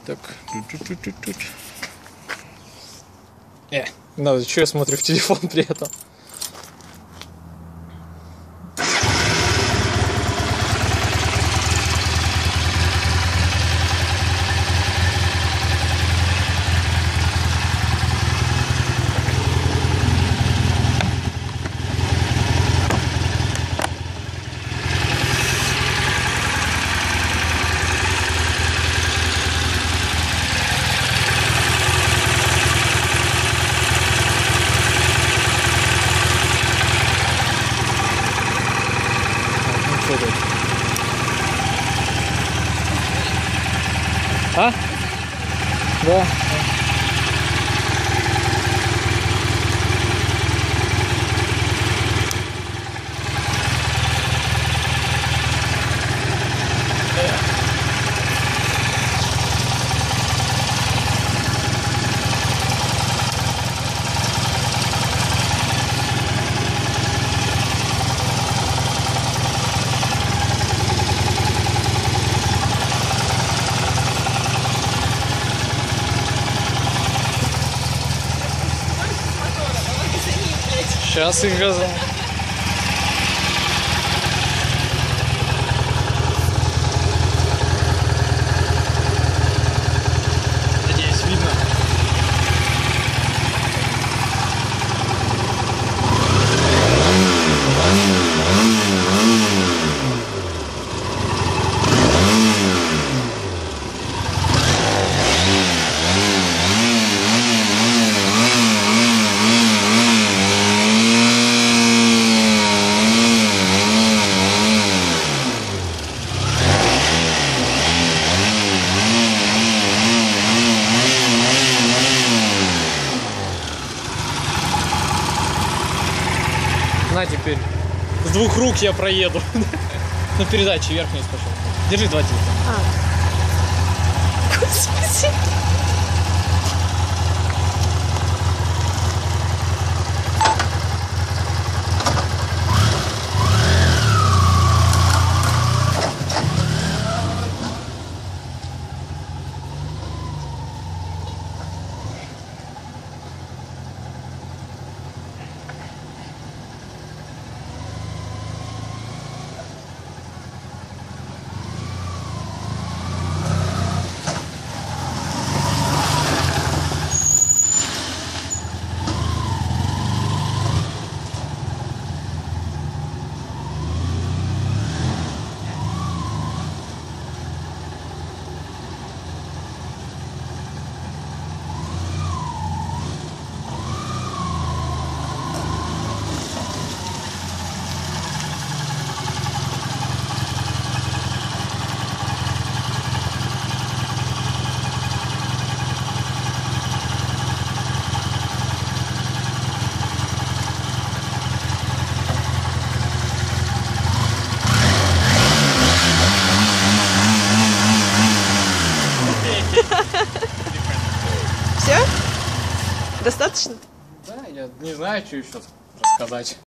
Так. Надо, что я смотрю в телефон при этом? А? Да. Сейчас их газом. Надеюсь, видно. На теперь. С двух рук я проеду. На передаче вверх-вниз пошел. Держи два телефона. Господи. Все? Достаточно? Да, я не знаю, что еще рассказать.